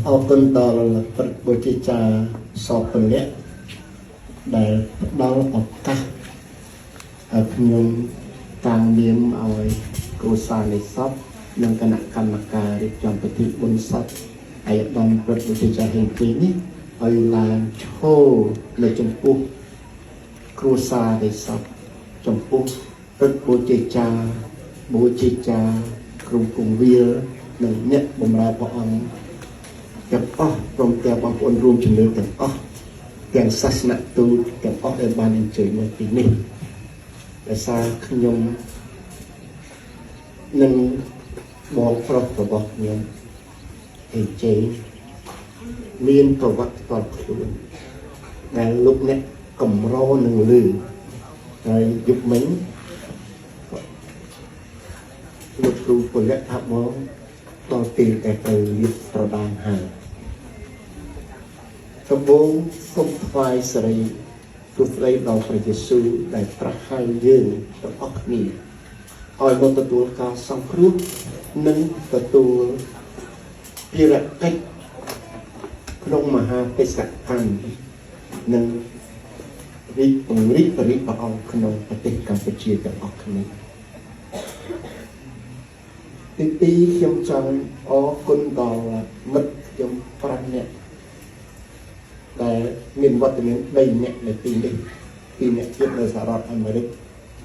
អរគុណដល់ព្រឹទ្ធបុជាចារ្យសពលៈដែលផ្ដល់ឱកាសឲ្យខ្ញុំតាំងនាមឲ្យគ្រួសារនៃសពនិងគណៈកម្មការរៀបចំពិធីបុណ្យសពអាយដាមព្រឹទ្ធបុជាចារ្យហេងពីនេះឲ្យឡើងឈរនៅចំពោះគ្រួសារនៃសពចំពោះព្រឹទ្ធបុជាចារ្យគ្រូគង្វាលនិងអ្នកបម្រើព្រះអង្គទាំងអស់ព្រមទាំងបងប្អូនរួមជំនឿទាំងអស់ទាំងសាសនទូតទាំងអស់ដែលបានអញ្ជើញមកទីនេះដោយសារខ្ញុំនិងបងប្រុសរបស់ខ្ញុំអេជេមានប្រវត្តិផ្ទាល់ខ្លួនដែលលោកអ្នកកម្រនឹងលឺហើយយុគមិញលោកគ្រូពលៈថាបងដល់ពេលតែទៅរៀបប្រដានហើយដំបូងសូមថ្វាយសិរីសួស្តីដល់ព្រះយេស៊ូវដែលត្រាស់ហៅយើងទាំងអស់គ្នាឲ្យមកទទួលការសង្គ្រោះនិងទទួលភារកិច្ចក្នុងមហាបេសកកម្មនិងរីកពង្រីកព្រះអង្គក្នុងប្រទេសកម្ពុជាទាំងអស់គ្នាទីពីរខ្ញុំចង់អរគុណដល់មិត្តខ្ញុំ5នាក់ដែលមានវត្តមាន3នាក់នៅទីនេះ2នាក់ទៀតនៅសហរដ្ឋអាមេរិក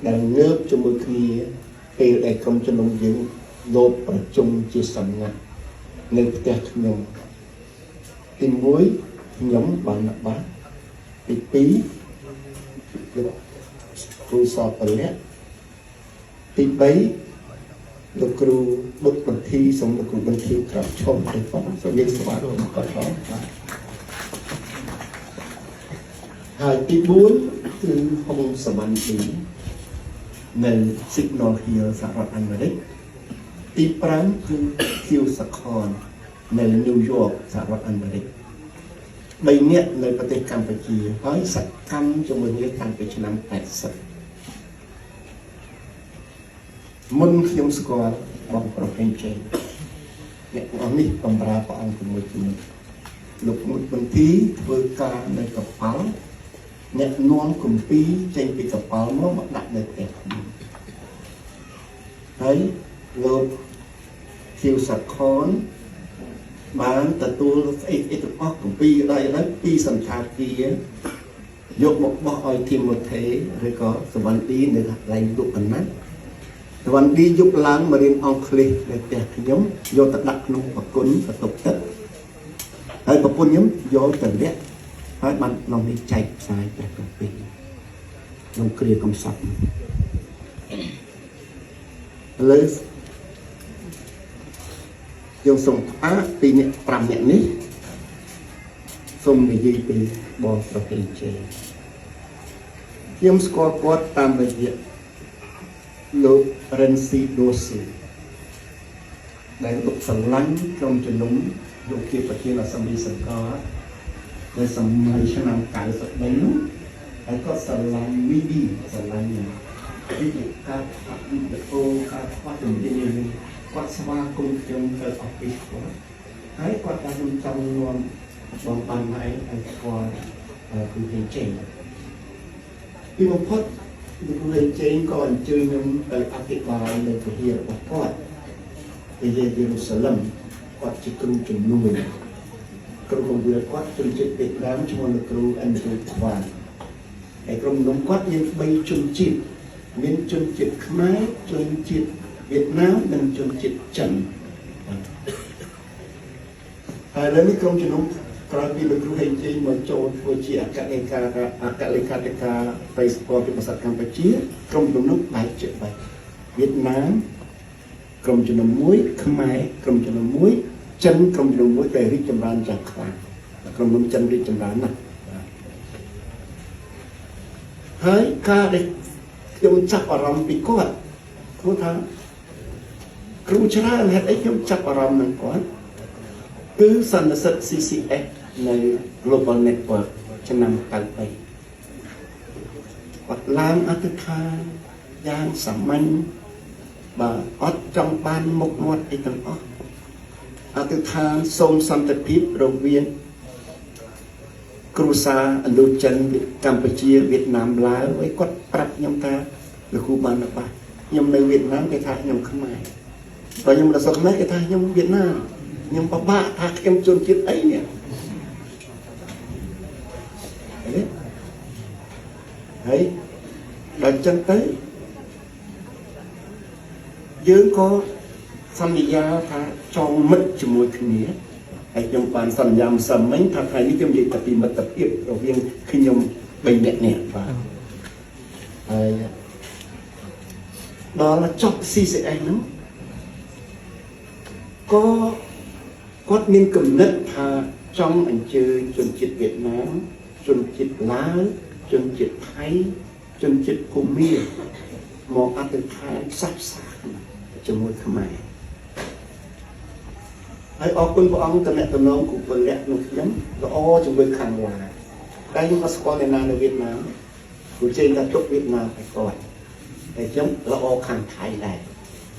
ដែលងើបជាមួយគ្នាពេលដែលក្រុមជំនុំយើងលោបប្រជុំជាសម្ងាត់នៅផ្ទះខ្ញុំទី1ខ្ញុំបានបាត់ទី2លោកគ្រូសពលៈទី3លោកគ្រូបុត្របន្ធីសូមលោកគ្រូបន្ធីក្រាបឈរទៅផងសូមយើងស្វាគមន៍គាត់ផងហើយទី4គឺហុងសវណ្ណទីនៅ Signal Hill សហរដ្ឋអាមេរិកទី5គឺឃីវសាខននៅ New York សហរដ្ឋអាមេរិក3នាក់នៅប្រទេសកម្ពុជាហើយសកម្មជាមួយគ្នាតាំងពីឆ្នាំ80មុនខ្ញុំស្គាល់បងប្រុសហេងជេអ្នកទាំងអស់នេះបម្រើព្រះអង្គជាមួយគ្នាលោកមុតបន្ទីធ្វើការនៅកប៉ាល់អ្នកនាំគម្ពីរចេញពីកប៉ាល់មកដាក់នៅផ្ទះខ្ញុំហើយលោកឃីវសាខនបានទទួលស្អីទាំងអស់គម្ពីរដល់ឥឡូវពីសន្តាគារយកមកបោះឲ្យធីម៉ូថេឬក៏សវណ្ណឌីនៅកន្លែងលោកកណាត់សវណ្ណឌីយកឡើងមករៀនអង់គ្លេសនៅផ្ទះខ្ញុំយកទៅដាក់ក្នុងប្រគុណបន្ទប់ទឹកហើយប្រពន្ធខ្ញុំយកទៅលាក់ហើយបាននាំនេះចែកផ្សាយព្រះគម្ពីរក្នុងគ្រាកំសត់លើយើងសូមផ្អាកពីអ្នក5នាក់នេះសូមនិយាយពីបងប្រហេជេខ្ញុំស្គាល់គាត់តាមរយៈលោករិនស៊ីដូស៊ីដែលលោកស្រឡាញ់ក្រុមជំនុំលោកជាប្រធានអសន្និសីទសង្កត់នៅសម័យឆ្នាំ93នោះហើយគាត់ស្រឡាញ់វីឌីស្រឡាញ់វិទ្យាការវីដេអូការផ្សព្វផ្សាយនេះគាត់ស្វាគមន៍ខ្ញុំទៅអហ្វីសគាត់ហើយគាត់បានចង់នាំបងបានឲ្យស្គាល់គឺហេងជេងពីបំផុតលោកហេងជេងក៏អញ្ជើញខ្ញុំទៅអធិប្បាយនៅវិហាររបស់គាត់ពីយេរូសាឡឹមគាត់ជាគ្រូជំនួយគ្រូគង្វាលគាត់ជំនឿវៀតណាមឈ្មោះលោកគ្រូអេនឌ្រូខ្វានហើយក្រុមនំគាត់មាន3ជនជាតិមានជនជាតិខ្មែរជនជាតិវៀតណាមនិងជនជាតិចិនហើយលើនេះក្រុមជំនុំក្រោយពីលោកគ្រូហេងជេងមកចូលធ្វើជាអគ្គលេខាធិការបេសកលពិសោធន៍កម្ពុជាក្រុមជំនុំបែកជាបែបវៀតណាមក្រុមជំនុំមួយខ្មែរក្រុមជំនុំមួយចិនក្រុមជំនុំមួយដែលរីកចម្រើនយ៉ាងខ្លាំងក្រុមជំនុំចិនរីកចម្រើនណាស់ហើយការដែលខ្ញុំចាប់អារម្មណ៍ពីគាត់ព្រោះថាគ្រូច្រើនហេតុអីខ្ញុំចាប់អារម្មណ៍នឹងគាត់គឺសន្និសីទ CCS នៅ Global Network ឆ្នាំ93គាត់ឡើងអធិដ្ឋានយ៉ាងសាមញ្ញបាទអត់ចង់បានមុខមាត់អីទាំងអស់ហ អតិថានសូមសន្តិភាពរវាងគ្រូសាអនុចិនកម្ពុជាវៀតណាមឡាវឲ្យគាត់ប្រាប់ខ្ញុំថាលោកគ្រូបានណាបាទខ្ញុំនៅវៀតណាមគេថាខ្ញុំខ្មែរបើខ្ញុំនៅស្រុកខ្មែរគេថាខ្ញុំវៀតណាមខ្ញុំពិបាកថាខ្ញុំជនជាតិអីនេះហើយដល់ចឹងទៅយើងក៏សន្យាថាចងមិត្តជាមួយគ្នាហើយខ្ញុំបានសន្យាម្សិលមិញថាថ្ងៃនេះខ្ញុំនិយាយតែពីមិត្តភាពរវាងខ្ញុំ3នាក់នេះបាទហើយដល់ចប់ CCS ហ្នឹងក៏គាត់មានគំនិតថាចង់អញ្ជើញជនជាតិវៀតណាមជនជាតិឡាវជនជាតិថៃជនជាតិភូមាមកអធិដ្ឋានសាសនាជាមួយខ្មែរហើយអរគុណព្រះអង្គតំណែងគូពលៈនោះខ្ញុំល្អជាមួយខាងឡាវតែខ្ញុំក៏ស្គាល់អ្នកណានៅវៀតណាមគូជេងថាទុកវៀតណាមឲ្យគាត់ហើយខ្ញុំល្អខាងថៃដែរ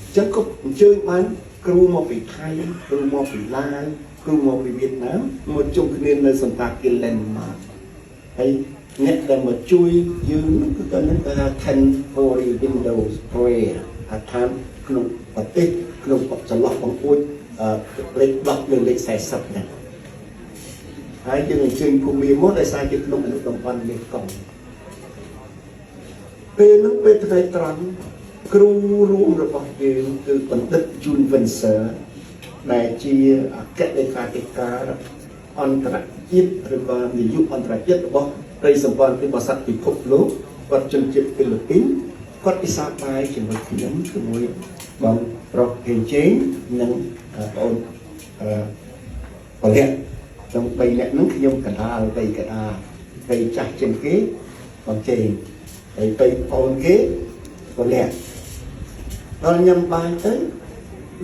អញ្ចឹងក៏អញ្ជើញបានគ្រូមកពីថៃគ្រូមកពីឡាវគ្រូមកពីវៀតណាមមកជុំគ្នានៅសន្តាគារ Landmark ហើយអ្នកដែលមកជួយយើងគឺគាត់នឹងគេថា Temporary Windows Prayer អាឋានក្នុងប្រទេសក្នុងចន្លោះបង្អួចលេខ10និងលេខ40ហ្នឹងហើយយើងអញ្ជើញភូមិមកដោយសារជាក្នុងអនុតំបន់មេគង្គពេលនោះពេលថ្ងៃត្រង់គ្រូរួមរបស់យើងគឺបណ្ឌិត Jun Venser ដែលជាអគ្គលេខាធិការអន្តរជាតិឬក៏នាយកអន្តរជាតិរបស់ព្រៃសម្ព័ន្ធពិសោធន៍ពិភពលោកគាត់ជនជាតិហ្វីលីពីនគាត់ពិសាបាយជាមួយខ្ញុំជាមួយបងប្រុសហេងជេងនិងបងអូនពលៈtrong 3នាក់ហ្នឹងខ្ញុំកណ្ដាល3កណ្ដាល3ចាស់ជាងគេបងជេងហើយ3អូនគេពលៈដល់ញ៉ាំបាយទៅ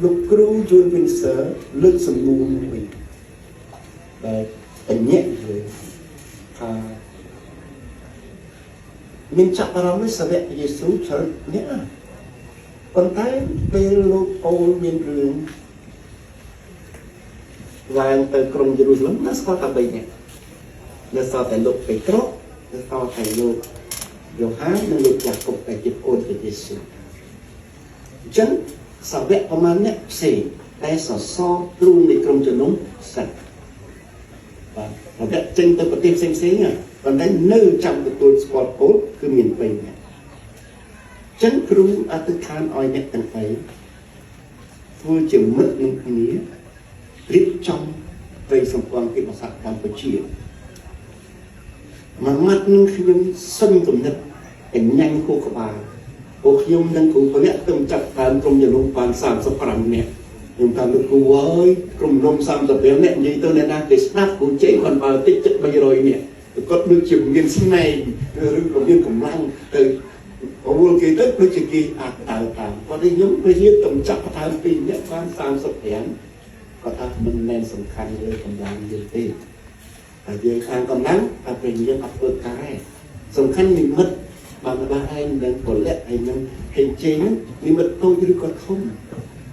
លោកគ្រូ Jun Venser លើកសំណួរមួយដែលបញ្ញាក់ថាមានចាប់អារម្មណ៍សាវកយេស៊ូច្រើនអ្នកប៉ុន្តែពេលលោកអូនមានរឿងឡើងទៅក្រុងយេរូសាឡឹមណាស្គាល់តែ3នាក់នៅសល់តែលោកពេត្រុសនៅសល់តែលោកយ៉ូហាននិងលោកយ៉ាកុបដែលជាប្អូនព្រះយេស៊ូវអញ្ចឹងសាវកប្រមាណអ្នកផ្សេងតែសសរទ្រូងនៃក្រុមជំនុំសិទ្ធបាទតែចេញទៅប្រទេសផ្សេងៗហ្នឹងប៉ុន្តែនៅចាំទទួលស្គាល់ពលគឺមាន3នាក់អញ្ចឹងគ្រូអធិដ្ឋានឲ្យអ្នកទាំង3ធ្វើជាមិត្តនឹងគ្នារៀបចំព្រៃសម្ព័ន្ធពិភាក្សាកម្ពុជាមួយម៉ាត់នឹងខ្ញុំសឹងគំនិតអញ្ញាញ់គូក្បាលពួកខ្ញុំនិងគ្រូពលៈទៅចាប់តាមក្រុមជំនុំបាន35នាក់ខ្ញុំតាមលោកគ្រូអើយក្រុមជំនុំ35នាក់និយាយទៅអ្នកណាគេស្ដាប់គ្រូចេញគាត់បើតិចចិត្ត300នាក់គាត់ដូចជាមានស្នែងឬក៏មានកម្លាំងទៅអវល់គេទៅដូចជាគេអាចដើរតាមគាត់ខ្ញុំពេលយើងទៅចាប់តាម2នាក់បាន35គាត់ថាមិនមែនសំខាន់លើកម្លាំងយើងទេតែយើងខាងកម្លាំងតែពេលយើងអត់ធ្វើការទេសំខាន់និមិត្តបានរបស់ឯងនឹងពលៈឯងនឹងហេងជេងនិមិត្តតូចឬក៏ធំ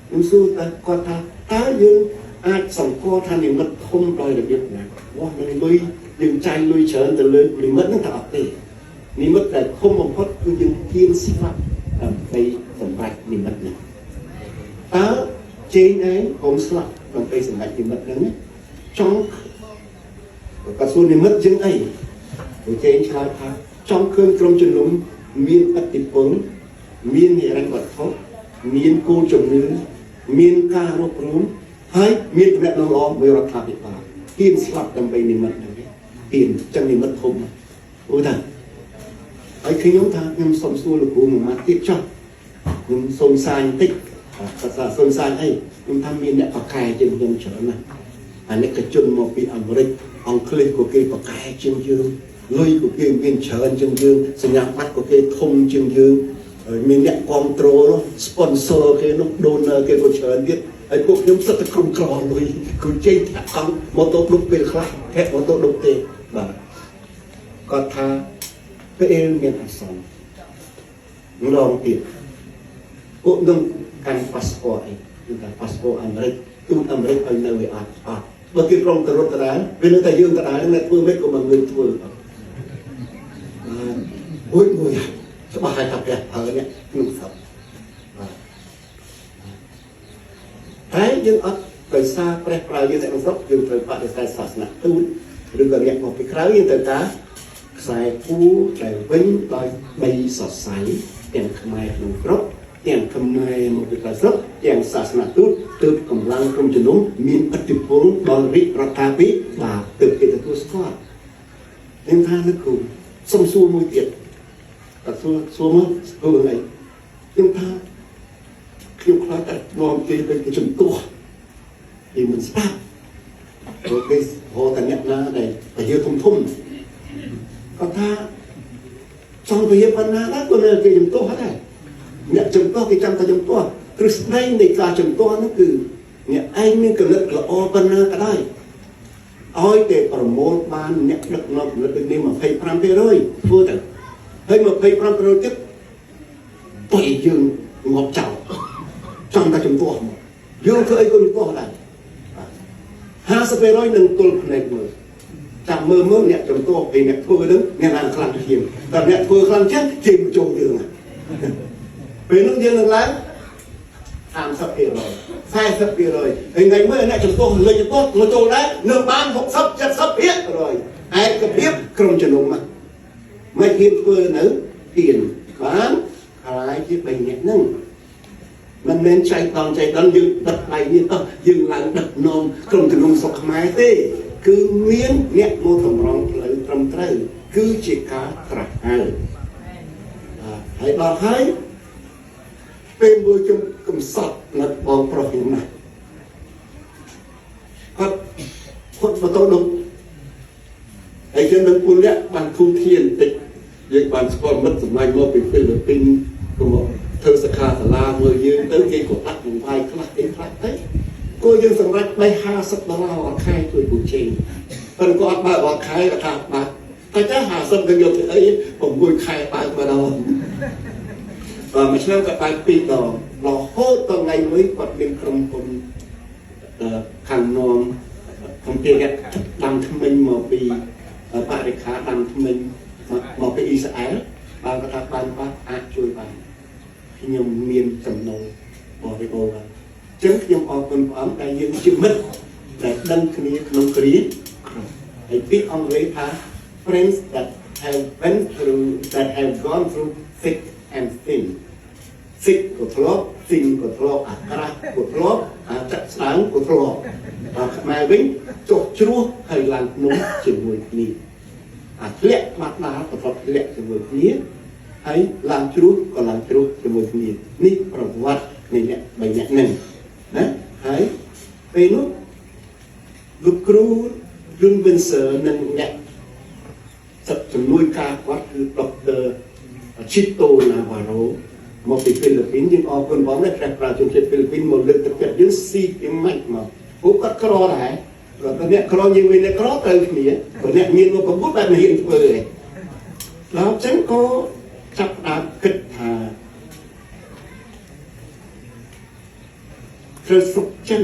ខ្ញុំសួរតែគាត់ថាតើយើងអាចសង្កល់ថានិមិត្តធំដោយរបៀបណាវ៉ានឹងលុយយើងចាយលុយច្រើនទៅលើនិមិត្តហ្នឹងថាអត់ទេនិមិត្តដែលធំបំផុតគឺយើងហ៊ានស្លាប់ដើម្បីសម្រេចនិមិត្តហ្នឹងតើជេងឯងកុំស្លាប់ដើម្បីសម្រេចនិមិត្តហ្នឹងចង់ក៏សួរនិមិត្តយើងអីពួកជេងឆ្លើយថាចង់ឃើញក្រុមជំនុំមានឥទ្ធិពលមាននិរន្តរវត្ថុមានគោលជំនឿមានការរួបរวมហើយមានទំនាក់ទំនងល្អមួយរដ្ឋាភិបាលហ៊ានស្លាប់ដើម្បីនិមិត្តហ្នឹងហ៊ានចឹងនិមិត្តធំអូតាហើយខ្ញុំថាខ្ញុំសូមសួរលោកគ្រូមួយម៉ាត់ទៀតចុះខ្ញុំសូមសាយបន្តិចភាសាសូមសាយអីខ្ញុំថាមានអ្នកបកកែជាងខ្ញុំច្រើនណាស់អានេះក៏ជនមកពីអាមេរិកអង់គ្លេសក៏គេបកកែជាងយើងលុយក៏គេមានច្រើនជាងយើងសញ្ញាបត្រក៏គេធំជាងយើងមានអ្នកគ្រប់គ្រង sponsor គេនោះ donor គេក៏ច្រើនទៀតហើយពួកខ្ញុំសិតតែក្រុមក្រលុយគឺចេញថាកង់ម៉ូតូដុបពេលខ្លះហេតុម៉ូតូដុបទេបាទគាត់ថាពេលមានអាសន្នម្ដងទៀតពួកខ្ញុំកាន់ passport អីគឺថា passport អាមេរិក ទូតអាមេរិកឲ្យនៅវាអត់បើគេក្រុមទៅរត់ដដែលវានៅតែយើងដដែលនឹងធ្វើមិនក៏មិនងើយធ្វើមួយច្បាស់ហើយថាផ្ទះហើយនេះខ្ញុំសប្តែយើងអត់ដោយសារព្រះប្រើយើងតែក្នុងស្រុកយើងត្រូវបដិសេធសាសនាទូតឬក៏អ្នកមកពីក្រៅយើងត្រូវការខ្សែគូដែលវិញដោយបីសរសៃទាំងខ្មែរក្នុងស្រុកទាំងខ្មែរមកពីក្រៅស្រុកទាំងសាសនាទូតទើបកម្លាំងក្រុមជំនុំមានឥទ្ធិពលដល់រាជរដ្ឋាភិបាលទើបគេទទួលស្គាល់ខ្ញុំថាលោកគ្រូសុំសួរមួយទៀតតែសួរមកធ្វើអីខ្ញុំថាខ្ញុំខ្លាចតែនាំគេទៅជំទាស់ពីមិនស្ដាប់ព្រោះគេហៅតែអ្នកណាដែលពជាធំគាត់ថាចង់ពជាប៉ុណ្ណាដែរគាត់នៅគេជំទាស់ដែរអ្នកជំទាស់គេចាំតែជំទាស់ទ្រឹស្ដីនៃការជំទាស់នោះគឺអ្នកឯងមានកម្រិតល្អប៉ុណ្ណាក៏ដោយឲ្យតែប្រមូលបានអ្នកដឹកនាំកម្រិតដូចនេះ 25% ធ្វើទៅហើយ 25% ទៀតទៅយើងងាប់ចោលចង់តែជំទាស់មកយើងធ្វើអីក៏ជំទាស់ដែរ 50% នឹងទល់ភ្នែកមើលចាំមើលអ្នកជំទាស់ពីអ្នកធ្វើនឹងអ្នកណាខ្លាំងជាងតែអ្នកធ្វើខ្លាំងជាងជាងចូលយើងពេលនោះយើងនឹងឡើង 30% 40% ហើយថ្ងៃមើលអ្នកជំទាស់លេងជំទាស់មកចូលដែរនៅបាន 60-70% ឯកភាពក្រុមជំនុំមិនហ៊ានធ្វើនៅទៀនបានខ្លាយជា3នាក់ហ្នឹងមិនមែនចៃដន្យយើងដឹកដៃនេះតោះយើងឡើងដឹកនាំក្រុមជំនុំស្រុកខ្មែរទេគឺមានអ្នកមកតម្រង់ផ្លូវត្រឹមត្រូវគឺជាការត្រាស់ហើយដល់ហើយពេលមួយជុំកំសត់នៅបងប្រុសខ្ញុំណាគាត់បតោនោះហើយយើងនឹងពលៈបានធូរធានតិចយើងបានស្គាល់មិត្តសម្លាញ់មកពីហ្វីលីពីនក៏មកធ្វើសិក្ខាសាលាមើលយើងទៅគេក៏ដាក់បង្វាយខ្លះទេខ្លះទៅគួរយើងសម្រេចដៃ$50អត់ខែជួយពូជេងប៉ុន្តែគាត់បើអត់ខែគាត់ថាបើតែតែ50ក៏យកទៅអី6ខែបើម្ដងមួយឆ្នាំក៏បើ2ដងរហូតដល់ថ្ងៃមួយគាត់មានក្រុមហ៊ុនខាងនាំកំពុងតែដាំថ្មិញមកពីបរិខាដាំថ្មិញមកពីអ៊ីស្រាអែលបានគាត់ថាបានអាចជួយបានខ្ញុំមានចំណូលបរិបូរណ៍អញ្ចឹងខ្ញុំអរគុណព្រះអង្គដែលយើងជាមិត្តដែលដឹងគ្នាក្នុងគ្រាហើយពាក្យអង់គ្លេសថា friends that have gone through thick and thin thick ក៏ធ្លាប់ thin ក៏ធ្លាប់អាក្រាស់ក៏ធ្លាប់ចាក់ស្ដើងក៏ធ្លាប់ដល់ខ្មែរវិញចុះជ្រោះហើយឡើងភ្នំជាមួយគ្នាធ្លាក់បាត់ដាល់ក៏ធ្លាប់ធ្លាក់ជាមួយគ្នាហើយឡើងជ្រោះក៏ឡើងជ្រោះជាមួយគ្នានេះប្រវត្តិនៃអ្នក3នាក់ហ្នឹងណាហើយពេលនោះលោកគ្រូយូនវិនសឺនិងអ្នកជំនួយការគាត់គឺដុកទ័រឈីតូណាវ៉ារ៉ូមកពីហ្វីលីពីនយើងអរគុណបងណាស់ព្រះប្រជាជនហ្វីលីពីនមកលើកទឹកចិត្តយើងស៊ីពីម៉េចមកពួកគាត់ក្រដែរគាត់អ្នកក្រយើងវិញអ្នកក្រត្រូវគ្នាព្រោះអ្នកមានមកប្រពុតតែមិនហ៊ានធ្វើទេដល់អញ្ចឹងក៏ចាប់ផ្ដើមគិតថាត្រូវសុខចិន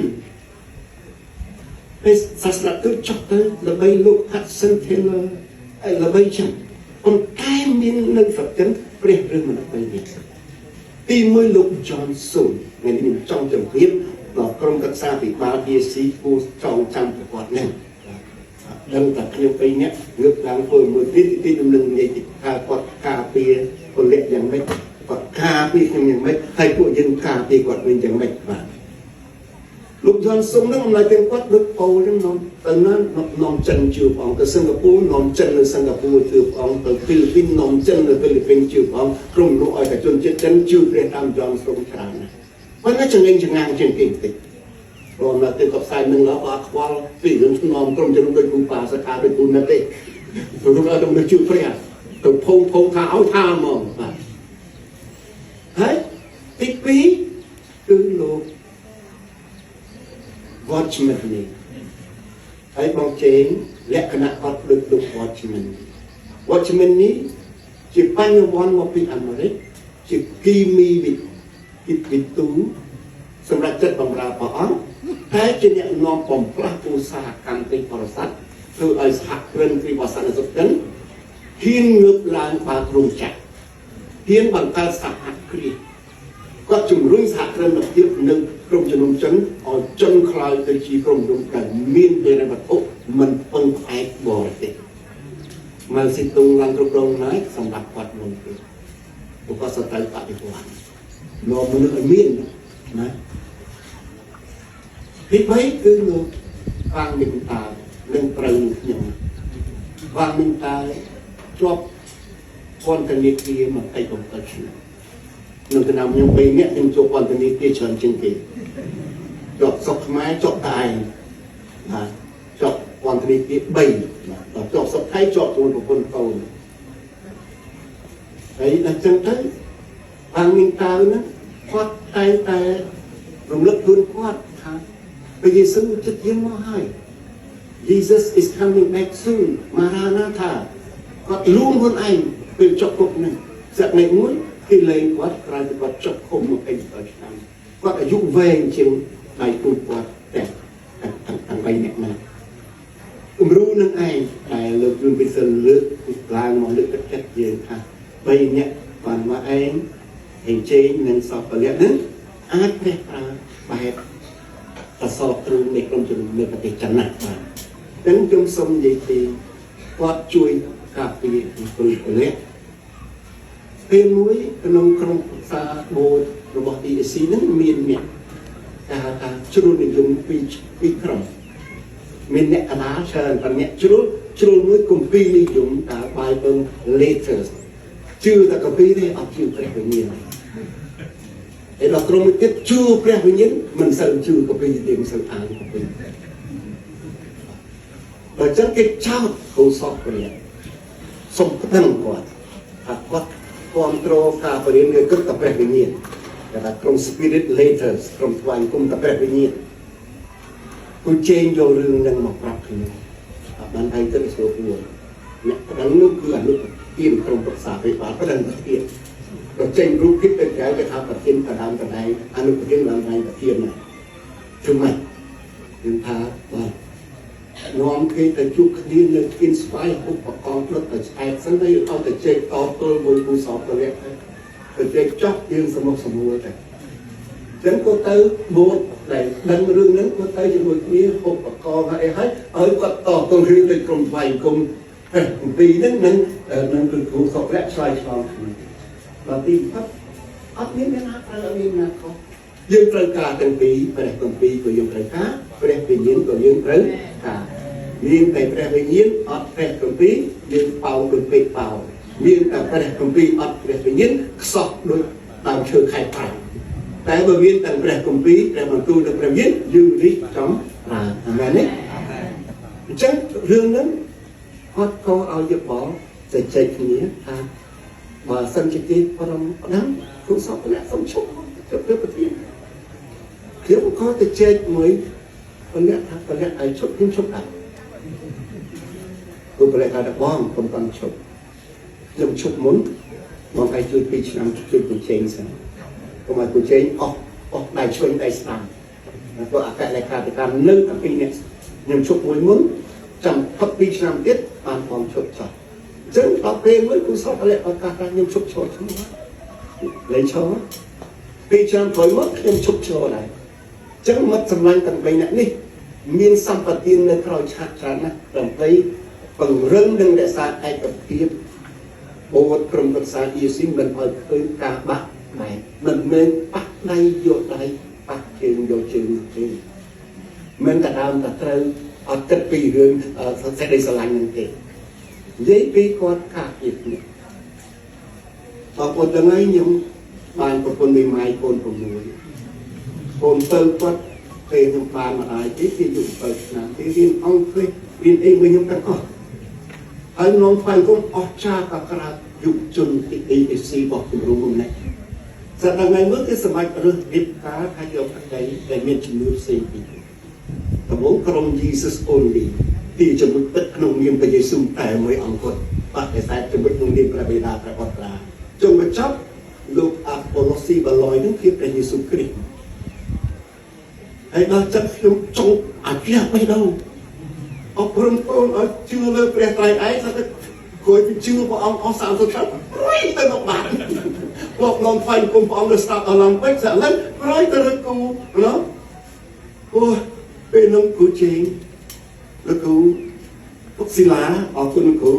ពេលសាសនាទូចចុះទៅដើម្បីលោកហាត់សិនថេលដើម្បីចឹងប៉ុន្តែមាននៅស្រុកចិនព្រះរឿងមិនទៅនេះទីមួយលោក Johnson ថ្ងៃនេះខ្ញុំចង់ជម្រាបដល់ក្រុមកិក្សាពិបាល BSc គូចងចាំប្រវត្តិនេះដឹងតែខ្ញុំពីរនាក់ងើបឡើងធ្វើមួយទីដំណឹងនិយាយថាគាត់ការពារពលិយ៉ាងម៉េចគាត់ការពារខ្ញុំយ៉ាងម៉េចហើយពួកយើងការពារគាត់វិញយ៉ាងម៉េចបាទលោក Johnson នឹងអំណាចទាំងគាត់ដូចពោលហ្នឹងទៅណានាំចិនជឿព្រះអង្គទៅសិង្ហបុរីនាំចិននៅសិង្ហបុរីជឿព្រះអង្គទៅហ្វីលីពីននាំចិននៅហ្វីលីពីនជឿព្រះអង្គក្រុមលោកឲ្យតែជនជាតិចិនជឿព្រះតាម Johnson ច្រើនណាស់ប៉ុន្តែចងាងជាងគេបន្តិចព្រោះនៅទីកផ្សាយនឹងឡើយក៏ខ្វល់ពីរឿងនាំក្រុមជំនុំដូចគូប៉ាសកាដូចគូណាទេព្រោះគាត់ទៅជឿព្រះទៅភងថាឲ្យថាហ្មងបាទហើយទី2គឺលោក Watchman នេះហើយបងជេងលក្ខណៈអត់ដូចលោក Watchman នេះជាបញ្ញវន្តមកពីអាមេរិកជាគីមីវិទូសម្រាប់ចិត្តបម្រើព្រះអង្គ តែជាអ្នកនាំបំផ្លាស់ឧស្សាហកម្មទីបរិស័ទធ្វើឲ្យសហគ្រិនទីបរិស័ទនៅសុទ្ធហ្នឹងហ៊ានងើបឡើងបើករោងចក្រហ៊ានបង្កើតសហគ្រាសគាត់ជំរុញសហគ្រិនភាពនិងក្រុមជំនុំជនឲ្យចុងខ្លាយទៅជាក្រុមជំនុំដែលមានហិរញ្ញវត្ថុមិនពឹងផ្អែកបរទេសមកសិទងឡើងគ្រប់គ្រងណាយសម្រាប់គាត់មុនទេពួកគាត់សតើបដិវត្តនាំមនុស្សឲ្យមានណាទី3គឺលោកខាងមីងតានឹងត្រូវខ្ញុំខាងមីងតាជាប់ពន្ធនាគារ27ឆ្នាំនៅក្នុងខ្ញុំ2នាក់ខ្ញុំជាប់ពន្ធនាគារច្រើនជាងគេជាប់សុខខ្មែរជាប់តែឯងណាជាប់ពន្ធនាគារ3ដល់ជាប់សុខថៃជាប់ជាមួយប្រពន្ធកូនហើយដល់ចឹងទៅខាងមីងតាហ្នឹងគាត់តែរំលឹកខ្លួនគាត់ថាព្រះយេស៊ូវជិតយាងមកហើយ Jesus is coming back soon Maranatha គាត់លួងខ្លួនឯងពេលចុកគុកហ្នឹងស្រាប់ថ្ងៃមួយគេលែងគាត់ក្រោយពីគាត់ចុកឃុំមក27ឆ្នាំគាត់អាយុវែងជាងដៃគូគាត់តែទាំង3នាក់ណាគំរូនឹងឯងដែលលោកយួនពិសិលលើកឡើងមកលើកទឹកចិត្តយើងថា3នាក់បានមកឯងហេងជេងនិងសពលៈហ្នឹងអាចព្រះប្រើបែបអសរទ្រូងនៃក្រុមជំនុំនៅប្រទេសចិនណាបាទទាំងខ្ញុំសូមនិយាយពីគាត់ជួយការពារពលរដ្ឋពេលមួយក្នុងក្រុមប្រឹក្សាបូររបស់ EAC ហ្នឹងមានអ្នកគេហៅថាជ្រុលនិយមពីក្រុមមានអ្នកកណ្ដាលច្រើនតែអ្នកជ្រុលមួយគម្ពីរនិយមតែ Bible Letters ជឿតែគម្ពីរទេអត់ជឿព្រះវិញ្ញាណឯដល់ក្រុមមួយទៀតជឿព្រះវិញ្ញាណមិនសូវជឿគម្ពីរទេមិនសូវអានគម្ពីរបើចឹងគេចោទគូសពព្រះសុំប្តឹងគាត់ថាគាត់គ្រប់គ្រងការបរិញ្ញាគិតតែព្រះវិញ្ញាណគេថាក្រុម Spirit Letters ក្រុមថ្វាយគុំតែព្រះវិញ្ញាណគូជេងយករឿងនឹងមកប្រាប់គ្នាបានហើយទៅស្រួលខ្លួនអ្នកប្តឹងនោះគឺអនុប្រធានក្រុមប្រឹក្សាវិបាលប្តឹងប្រធានដល់ចេញរូបភាពទៅក្រៅគេថាប្រធានតាមកន្លែងអនុប្រធានឡើងឯងប្រធានណាគឺមិនគឺថាបាទនាំគេទៅជួបគ្នានៅគៀនស្វាយឧបករណ៍ផ្លឹកទៅឆ្អែតសិនទៅឲ្យទៅជែកតទល់មួយគូសពទៅទៅជែកចោះយើងសមុខសមួលទៅចឹងគាត់ទៅបួសដែលដឹងរឿងហ្នឹងគាត់ទៅជាមួយគ្នាឧបករណ៍ហើយឲ្យគាត់តទល់រឿងទៅក្រុមថ្វាយគុំអំពីហ្នឹងនឹងគឺគ្រូសពរៈឆ្លើយឆ្លងគ្នាដល់ទីអត់មានអ្នកណាត្រូវអត់មានណាខុសយើងត្រូវការទាំងពីរព្រះគម្ពីរក៏យើងត្រូវការព្រះវិញ្ញាណក៏យើងត្រូវការមានតែព្រះវិញ្ញាណអត់ព្រះគម្ពីរយើងប៉ោងដូចពេកប៉ោងមានតែព្រះគម្ពីរអត់ព្រះវិញ្ញាណខ្សោះដូចដើមឈើខែប្រាំតែបើមានតែព្រះគម្ពីរព្រះបន្ទូលទៅព្រះវិញ្ញាណយូរនេះចំប្រើមែនទេអញ្ចឹងរឿងហ្នឹងអត់ក៏ឲ្យយកបងទៅចែកគ្នាថាបើសិនជាគេប្រំផ្ដាំគូសពអ្នកសុំឈប់ទៅប្រធានខ្ញុំក៏ទៅជែកមួយពលៈថាពលៈឲ្យឈប់ខ្ញុំឈប់ដែរគូពលៈថាបងខ្ញុំបានឈប់ខ្ញុំឈប់មុនបងឲ្យជួយ2ឆ្នាំជួយពូជេងសិនកុំឲ្យពូជេងអស់ដៃឆ្វេងដៃស្ដាំព្រោះអគ្គលេខាធិការនៅតែ2នាក់ខ្ញុំឈប់មួយមុនចាំផុត2ឆ្នាំទៀតបានបងឈប់ចោះអញ្ចឹងដល់ពេលមួយគូសពពលៈឱកាសថាខ្ញុំឈប់ឈរឈ្មោះលេងឈរ2ឆ្នាំក្រោយមកខ្ញុំឈប់ឈរដែរចឹងមិត្តសម្លាញ់ទាំង3នាក់នេះមានសម្បត្តិនៅក្រោយឆាកច្រើនណាស់ដើម្បីពង្រឹងនិងរក្សាឯកភាពបូរក្រុមប្រឹក្សា EAC មិនឲ្យឃើញការបាក់បែកមិនមែនបាក់ដៃយកដៃបាក់ជើងយកជើងទេមិនតែដើមតែត្រូវអត់គិតពីរឿងសេចក្តីស្រឡាញ់នឹងទេនិយាយពីគាត់ការពារនេះបងប្អូនទាំងឯងខ្ញុំបានប្រពន្ធមីម៉ាយកូន6កូនទៅគាត់ពេលខ្ញុំបានមកហើយទីគេយុ7ឆ្នាំគេរៀនអង់គ្លេសរៀនអីវិញខ្ញុំទាំងអស់ហើយនំផ្នែកគុំអស់ចាកក្រាបយុវជនទី EAC របស់ជំរុំគុំនេះស្រាប់តែថ្ងៃមួយគេសម្រេចរើសរៀបការហើយយកប្រតិដែលមានជំនឿផ្សេងពីដំបូងក្រុម Jesus Only ទីជំនុំទឹកក្នុងនាមព្រះយេស៊ូវតែមួយអង្គគាត់បាត់តែជំនុំក្នុងនាមព្រះបិតាព្រះបុត្រាចុងបញ្ចប់លោកអាប៉ូឡូស៊ីបាឡយនឹងជាព្រះយេស៊ូវគ្រីស្ទហ ហើយដល់ចិត្តខ្ញុំចង់អាផ្ទះបេះដូងអបរំកូនឲ្យជឿលើព្រះត្រៃឯងថាទៅគួយទៅជឿព្រះអង្គអស់30ឆ្នាំព្រួយទៅមកបានលោកនំថ្វាយគុំព្រះអង្គនៅស្ដាប់អឡំពេកស្អាតព្រួយទៅរកគូណាអូពេលនោះគូជេងលោកគ្រូពុកស៊ីឡាអរគុណគ្រូ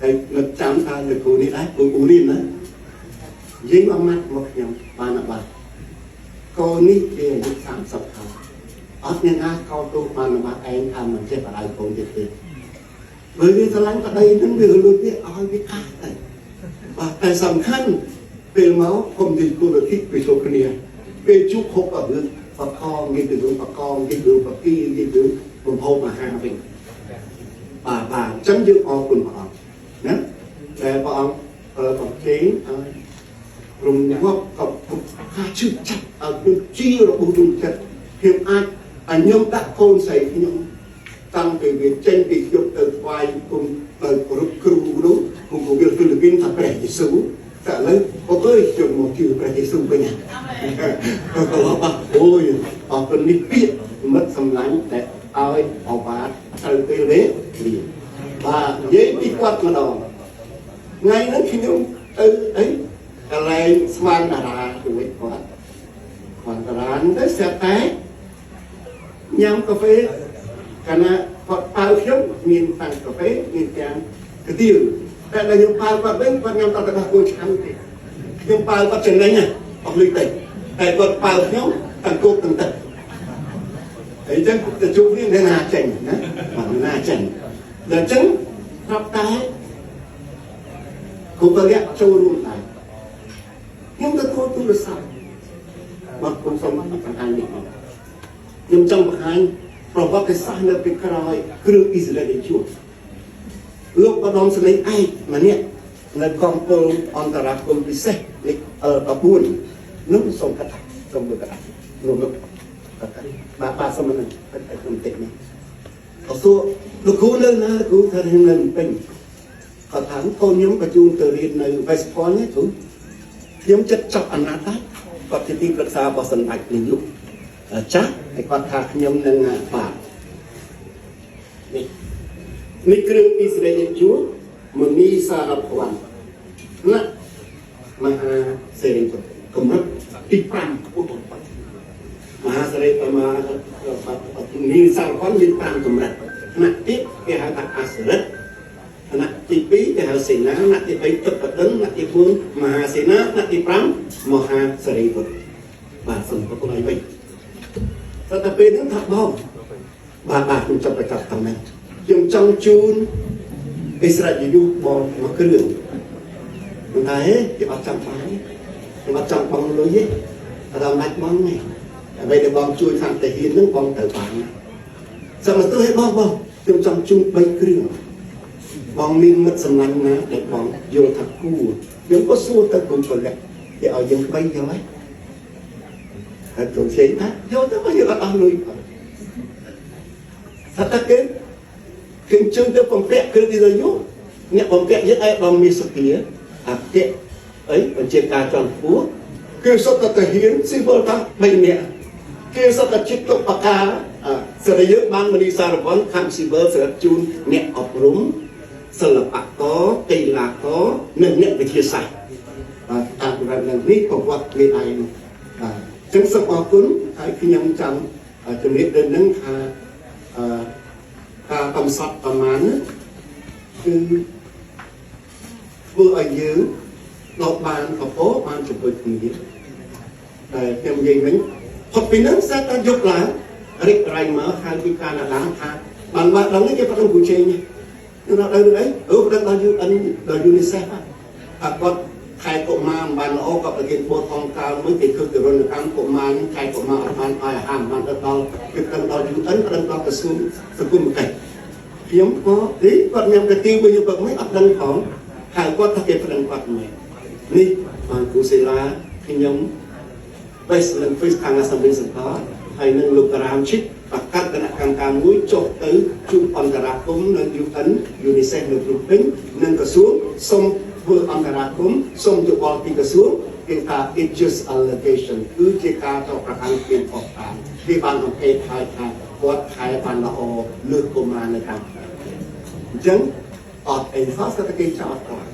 ហើយនឹកចាំថាលោកគ្រូនេះដែរគ្រូរៀនណាយើងអមត់មកខ្ញុំបានអត់កូននេះវាអាយុ30ឆ្នាំអត់មានអាចកោតទូបានរបស់ឯងថាមិនចេះបដៅកូនទៀតទេបើវាឆ្លាញ់ប្តីនឹងវាលួចវាឲ្យវាកាត់ទៅបាទតែសំខាន់ពេលមកគុំទីគុណធិពីលោកគ្នាពេលជួបហុកឲ្យរឿងបកងនិយាយទៅរឿងបកងនិយាយទៅបកីនិយាយទៅបំផុសអាហារវិញបាទអញ្ចឹងយើងអរគុណព្រះអង្គណាតែព្រះអង្គបង្ខេងឲ្យរំងាប់กับការជឿចាប់ឲ្យដូចជារបស់ក្នុងចិត្តខ្ញុំអាចខ្ញុំដាក់កូនស្រីខ្ញុំតាំងពីវាចេញពីខ្ញុំទៅថ្វាយគុំទៅគ្រូនោះគុំវាហ្វីលីពីនថាព្រះយេស៊ូវតែឥឡូវអូអើយខ្ញុំមកជឿព្រះយេស៊ូវវិញក៏លោកអូយអរគុណនេះពាក្យមិត្តសម្លាញ់តែឲ្យអវាទត្រូវពេលវេលាបាទនិយាយពីគាត់ម្ដងថ្ងៃហ្នឹងខ្ញុំទៅអីកន្លែងស្មានតារាជួយគាត់ស្មានតារាទៅស្រាប់តែញ៉ាំកាហ្វេកាលណាគាត់ប៉ៅខ្ញុំមានតាំងកាហ្វេមានទាំងកាទៀវតែដល់ខ្ញុំប៉ៅគាត់វិញគាត់ញ៉ាំតែរបស់គួរឆ្ងាញ់ទេខ្ញុំប៉ៅគាត់ចំណេញណាអស់លុយតិចតែគាត់ប៉ៅខ្ញុំទាំងគោកទាំងទឹកអញ្ចឹងទៅជួបនេះនៅណាចេញណាបាទណាចេញដល់អញ្ចឹងប្រាប់តែគូបរិយចូលរួមដែរខ្ញុំទៅធ្វើទូរស័ព្ទបាទខ្ញុំសូមបង្ហាញនេះខ្ញុំចង់បង្ហាញប្រវត្តិសាស្ត្រនៅពីក្រោយគ្រឿងអ៊ីស្រាអែលជួបលោកបដងស្នេហ៍ឯកម្នាក់នៅកំពូលអន្តរកម្មពិសេសលេខ14នោះសូមកថាសូមមើលកថានោះបាទសូមនឹងតែខ្ញុំតិចនេះអត់សួរលោកគ្រូនៅណាគ្រូថារៀននៅពេញគាត់ថាកូនខ្ញុំបញ្ជូនទៅរៀននៅ West Point នេះគ្រូខ្ញុំចិត្តចាប់អាណត្តិដែរគាត់ជាទីប្រឹក្សារបស់សម្ដេចនាយកចាស់ហើយគាត់ថាខ្ញុំនឹងបាទនេះគ្រឿងអ៊ីស្រាអែលជួមនីសារភ័ណ្ឌណាមហាសេរីកម្រិតទី5មហាសេរីនីសារភ័ណ្ឌមាន5កម្រិតថ្នាក់ទីគេហៅថាអសរិទ្ធថ្នាក់ទី2គេហៅសេនាថ្នាក់ទី3ទឹកបដិងថ្នាក់ទី4មហាសេនាថ្នាក់ទី5មហាសេរីពុទ្ធបាទសូមប្រគល់ឲ្យវិញតែពេលហ្នឹងថាបងបាទខ្ញុំចាប់ប្រកាសតំណែងខ្ញុំចង់ជូនអ៊ីស្រាអែលយុបងមកគ្រឿងមិនថាហេគេអត់ចាំបានខ្ញុំអត់ចង់បងលុយទេតែដល់ណាច់បងនេះអ្វីដែលបងជួយខាងតាហ៊ានហ្នឹងបងទៅបានសមទៅឲ្យបងខ្ញុំចង់ជូន3គ្រឿងបងមានមិត្តសម្លាញ់ណាដែលបងយល់ថាគួរខ្ញុំក៏សួរទៅគុំពលៈគេឲ្យយើង3យ៉ាងម៉េចហើយខ្ញុំនិយាយថាយកទៅមកយកអត់លុយថាតើគេជឿទៅបំពាក់គ្រឿងទីរយុអ្នកបំពាក់យើងឲ្យបងមានសភាអគ្គអីបញ្ជាការជាន់ខ្ពស់គឺសុទ្ធតែហ៊ានស៊ីវិលថា3នាក់គេសុទ្ធតែចិត្តទុកបកាសេរីយើងបានមនីសារវ័នខាងស៊ីវិលសម្រាប់ជូនអ្នកអប់រំសិល្បករកីឡាករនិងអ្នកវិទ្យាសាស្ត្រតាមកម្រិតនេះប្រវត្តិវាឯងចឹងសូមអរគុណហើយខ្ញុំចង់ជំរាបដល់នឹងថាការកំសត់ប្រមាណគឺធ្វើឲ្យយើងដល់បានកពោបានជួយគ្នាតែខ្ញុំនិយាយវិញផុតពីនោះស្អាតតែយកឡើងរិចរៃមើលហៅពីកាណាដាថាបានមកដល់នេះគេប្រឹងគូជេងខ្ញុំដល់ដល់អីប្រឹងដល់ UN ដល់ UNICEF គាត់ខែកុមារបានល្អក៏ប្រគេនពោធំកាលមួយគេគឺទរណកម្មកុមារខែកុមារអត់បានឲ្យអាហារបានដល់គេប្រឹងដល់ UN ប្រឹងដល់ក្រសួងសង្គមកិច្ចខ្ញុំក៏គាត់ញ៉ាំកាទៀវវិញបើមិនអត់ដឹងផងហើយគាត់ថាគេប្រឹងគាត់មែននេះបានគូសេឡាខ្ញុំបេសនឹង face ខាងអាសម្លេងសង្កត់ហើយនឹងលោកតារាមឈិតបកកាត់គណៈកម្មការមួយចុះទៅជួបអន្តរាគមន៍នៅ UN UNICEF នៅព្រំពេញនិងក្រសួងសូមធ្វើអន្តរាគមន៍សូមយោបល់ពីក្រសួង គេថា it just allegation គឺជាការចោទប្រកាន់ពីអបតាគេបានអង្គេតថាគាត់ខែបានល្អលើកកុមារនៅតាមផ្ទះអញ្ចឹងអត់អីសោះស្ទើរតែគេចោទគាត់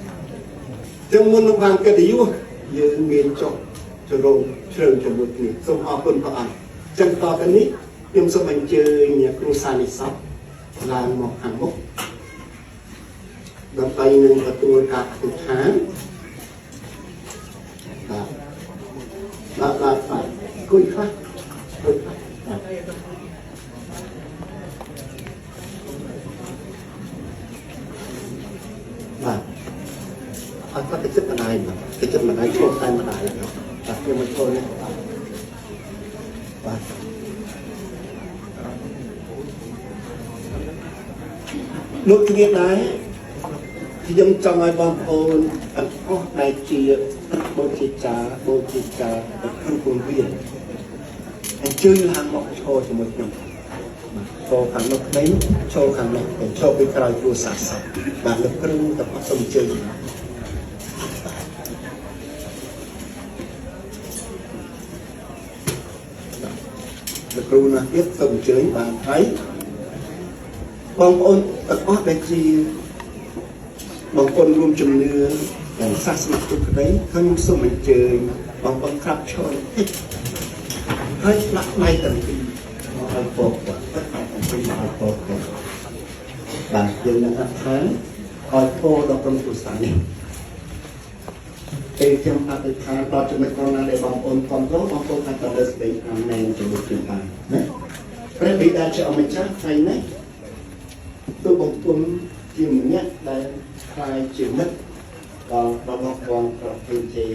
ចឹងមុននឹងបានកិត្តិយសយើងមានចុះជ្រងជ្រៅជាមួយគ្នាសូមអរគុណព្រះអង្គចឹងតទៅនេះខ្ញុំសូមអញ្ជើញគ្រូសានិស័ព្ទឡើងមកខាងមុខដើម្បីនឹងទទួលការអធិដ្ឋានបាទគួយខ្លះបាទអត់ទៅចិត្តម្ដាយទៅចិត្តម្ដាយចូលតែម្ដាយបាទខ្ញុំមកចូលនេះបាទលោកគ្នាដែរខ្ញុំចង់ឲ្យបងប្អូនទាំងអស់ដែលជាបូជាចាបូជាចាក្នុងគម្រាមអញ្ជើញឡើងមកឈរជាមួយខ្ញុំចូលខាងនោះក្តីចូលខាងនេះចូលពីក្រោយគ្រួសារសពបាទលោកគ្រូទាំងអស់សូមអញ្ជើញលោកគ្រូណាស់ទៀតសូមអញ្ជើញបានហើយបងប្អូនទាំងអស់ដែលជាបងប្អូនរួមជំនឿទាំងសាសនាពុទ្ធក្តីខ្ញុំសូមអញ្ជើញបងប្អូនក្រាបឈរតិចហើយដាក់ដៃទាំងពីរមកឲ្យពរគាត់ទាំងពីរមកឲ្យពរគាត់បាទយើងនឹងអធិដ្ឋានឲ្យពរដល់ក្រុមគ្រួសារនេះពេលខ្ញុំអធិដ្ឋានដល់ចំណុចណាដែលបងប្អូនគ្រប់គ្រងបងប្អូនអាចទៅស្ដីអាមែនជាមួយគ្នាបានណាព្រះបិតាជាអម្ចាស់ថ្ងៃនេះទូបងប្អូនជាម្នាក់ដែលខ្លាយជាមិត្តដល់បងប្អូនប្រពៃជ័យ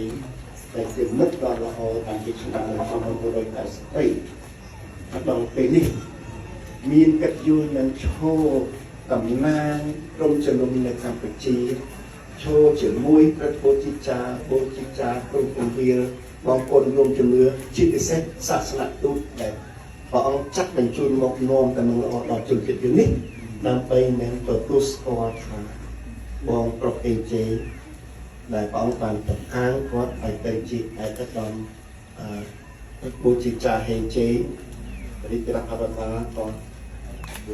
ដែលជាមិត្តដ៏ល្អតាំងពីឆ្នាំ1983ដល់ពេលនេះមានកិត្តិយសនឹងឈរតំណាងក្រុមជំនុំនៅកម្ពុជាឈរជាមួយព្រះបូជាចាក្រុមគម្រាលបងប្អូនរួមជំនឿជាពិសេសសាសនាទូតដែលព្រះអង្គចាត់បញ្ជូនមកនាំតំណងល្អដល់ជនជាតិយើងនេះដើម្បីនឹងទទួលស្គាល់ថាបងប្រុសអេជេដែលព្រះអង្គបានបង្ហាញគាត់ឲ្យទៅជាឯកឧត្តមពូជាចាហេជេរីករាយអបអរសាក៏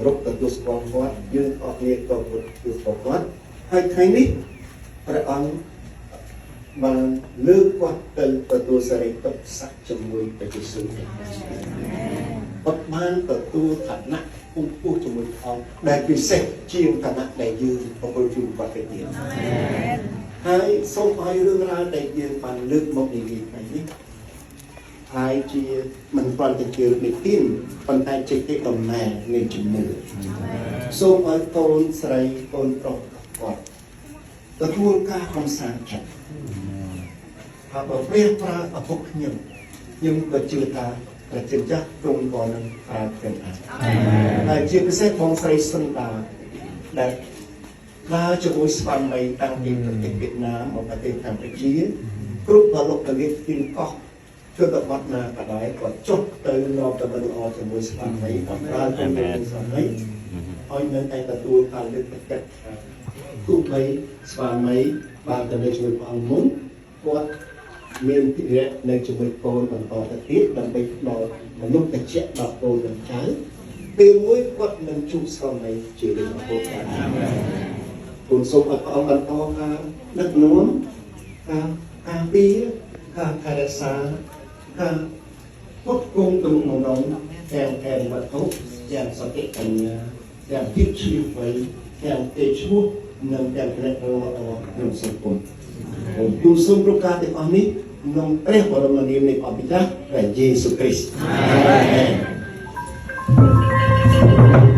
រកទទួលស្គាល់គាត់យើងអត់គ្នាក៏ទទួលស្គាល់គាត់ហើយថ្ងៃនេះព្រះអង្គបានលើកគាត់ទៅទទួលសេរីទុក្ខស័ក្តិជាមួយព្រះយេស៊ូវគាត់បានទទួលឋានៈពូពោះជាមួយអង្គដែលពិសេសជាងឋានៈដែលយើងប្រគល់ជូនគាត់ទៅទៀតហើយសូមឲ្យរឿងរ៉ាវដែលយើងបានលើកមកនិយាយថ្ងៃនេះហើយជាមិនគ្រាន់តែជានិទានប៉ុន្តែជាទេតំណែងនៃជំនឿសូមឲ្យកូនស្រីកូនប្រុសគាត់ទទួលការកំសាន្តចិត្តហើយបើព្រះប្រើឪពុកខ្ញុំក៏ជឿថាព្រះជាម្ចាស់ទ្រង់ក៏នឹងប្រើព្រះដែរហើយជាពិសេសបងស្រីសុនដាដែលដើរជាមួយស្វាមីតាំងពីប្រទេសវៀតណាមមកប្រទេសកម្ពុជាគ្រប់ប្រឡប់ទៅទៀតទីកោះជនបទណាក៏ដែរគាត់ចុះទៅនាំតំណល្អជាមួយស្វាមីដល់ប្រើជាមួយស្វាមីឲ្យនៅតែទទួលការលើកទឹកចិត្តទោះបីស្វាមីបានទៅជាមួយព្រះអង្គមុនគាត់មានភិរៈនៅជាមួយកូនបន្តទៅទៀតដើម្បីដល់មនុស្សតិចដល់កូននិងចៅពេលមួយគាត់នឹងជួបស្វាមីជារៀងរហូតបានគុណសូមឲ្យព្រះអង្គបន្តការដឹកនាំការពារការថែរក្សាការគ្រប់គ្រងទំនាក់ទំនងទាំងវត្ថុទាំងសតិបញ្ញាទាំងភាពជ្រាបវៃទាំងទេឈ្មោះនិងទាំងផ្នែកល្អក្នុងសង្គមទូលសូមប្រកាសទាំងអស់នេះក្នុងព្រះបរមនាមនៃព្រះបិតាព្រះយេស៊ូវគ្រីស្ទអាមែន